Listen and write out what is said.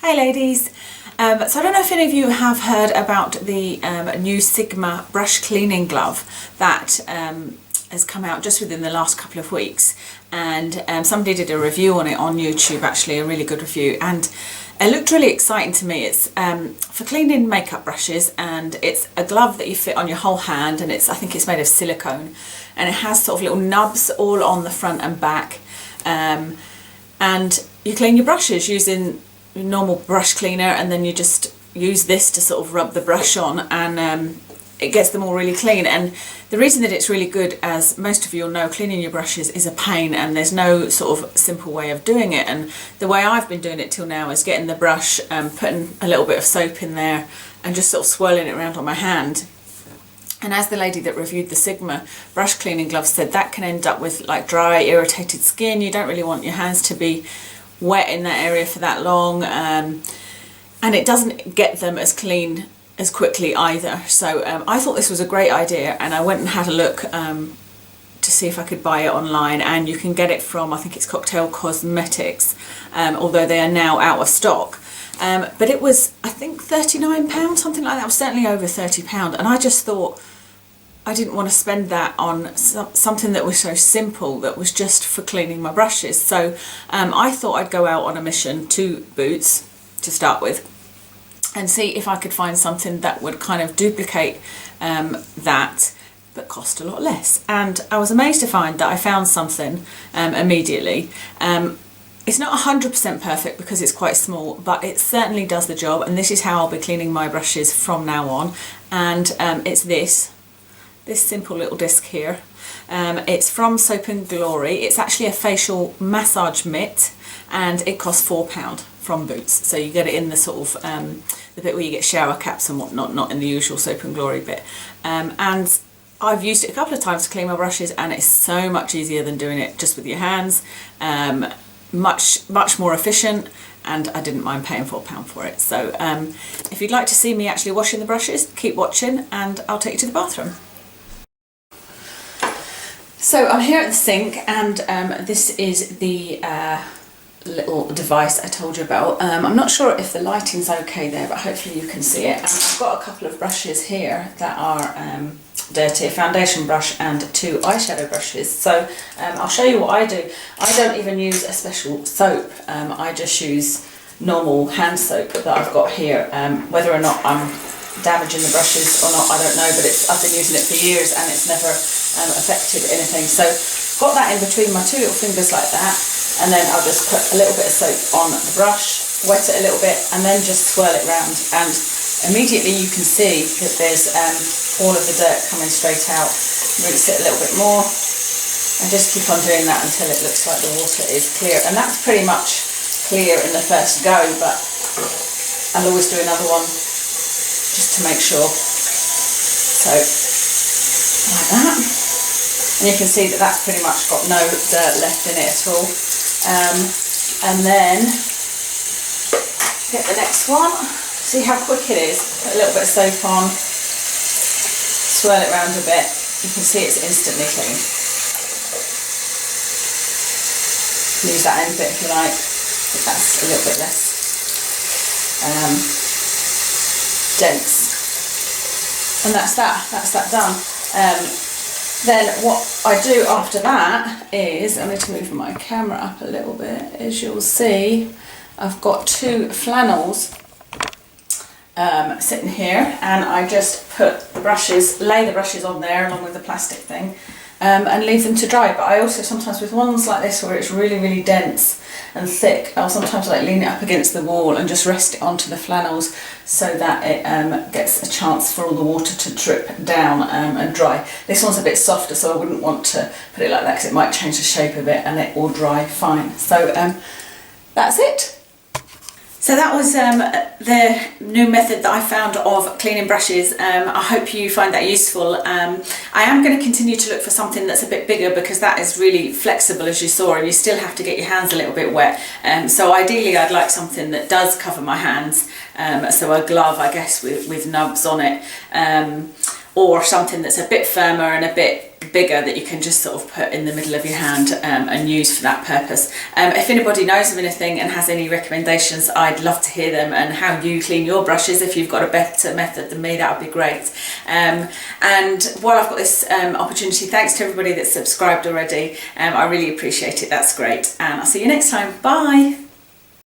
Hey ladies, so I don't know if any of you have heard about the new Sigma brush cleaning glove that has come out just within the last couple of weeks, and somebody did a review on it on YouTube, actually a really good review, and it looked really exciting to me. It's for cleaning makeup brushes, and it's a glove that you fit on your whole hand, and I think it's made of silicone, and it has sort of little nubs all on the front and back, and you clean your brushes using normal brush cleaner, and then you just use this to sort of rub the brush on, and it gets them all really clean. And the reason that it's really good, as most of you will know, cleaning your brushes is a pain, and there's no sort of simple way of doing it. And the way I've been doing it till now is getting the brush, putting a little bit of soap in there and just sort of swirling it around on my hand. And as the lady that reviewed the Sigma brush cleaning glove said, that can end up with like dry, irritated skin. You don't really want your hands to be wet in that area for that long, and it doesn't get them as clean as quickly either. So I thought this was a great idea, and I went and had a look to see if I could buy it online, and you can get it from, I think it's Cocktail Cosmetics, although they are now out of stock. But it was, I think, £39, something like that. It was certainly over £30, and I just thought I didn't want to spend that on something that was so simple, that was just for cleaning my brushes. So I thought I'd go out on a mission to Boots to start with and see if I could find something that would kind of duplicate that, but cost a lot less. And I was amazed to find that I found something immediately. It's not 100% perfect because it's quite small, but it certainly does the job, and this is how I'll be cleaning my brushes from now on. And it's this simple little disc here. It's from Soap and Glory. It's actually a facial massage mitt, and it costs £4 from Boots. So you get it in the sort of the bit where you get shower caps and whatnot, not in the usual Soap and Glory bit. And I've used it a couple of times to clean my brushes, and it's so much easier than doing it just with your hands. Much more efficient, and I didn't mind paying £4 for it. So if you'd like to see me actually washing the brushes, keep watching, and I'll take you to the bathroom. So I'm here at the sink, and this is the little device I told you about. I'm not sure if the lighting's okay there, but hopefully you can see it. And I've got a couple of brushes here that are dirty, a foundation brush and two eyeshadow brushes. So I'll show you what I do. I don't even use a special soap. I just use normal hand soap that I've got here. Whether or not I'm damaging the brushes or not, I don't know, but I've been using it for years and it's never affected anything. So got that in between my two little fingers like that, and then I'll just put a little bit of soap on the brush, wet it a little bit, and then just swirl it round, and immediately you can see that there's all of the dirt coming straight out. Rinse it a little bit more and just keep on doing that until it looks like the water is clear, and that's pretty much clear in the first go, but I'll always do another one just to make sure. So like that, and you can see that that's pretty much got no dirt left in it at all. And then get the next one. See how quick it is. Put a little bit of soap on, swirl it around a bit. You can see it's instantly clean. Use that end bit if you like, but that's a little bit less dense. And that's that done. Then what I do after that is, I need to move my camera up a little bit. As you'll see, I've got two flannels sitting here, and I just put the brushes, lay the brushes on there along with the plastic thing, and leave them to dry. But I also sometimes, with ones like this where it's really, really dense and thick, I'll sometimes like lean it up against the wall and just rest it onto the flannels so that it gets a chance for all the water to drip down and dry. This one's a bit softer, so I wouldn't want to put it like that because it might change the shape of it, and it will dry fine. So that's it. So that was the new method that I found of cleaning brushes. I hope you find that useful. I am going to continue to look for something that's a bit bigger, because that is really flexible, as you saw, and you still have to get your hands a little bit wet. So ideally I'd like something that does cover my hands, so a glove, I guess, with nubs on it, or something that's a bit firmer and a bit bigger that you can just sort of put in the middle of your hand and use for that purpose. If anybody knows of anything and has any recommendations, I'd love to hear them, and how you clean your brushes. If you've got a better method than me, that would be great. And while I've got this opportunity, thanks to everybody that's subscribed already. I really appreciate it. That's great, and I'll see you next time. Bye.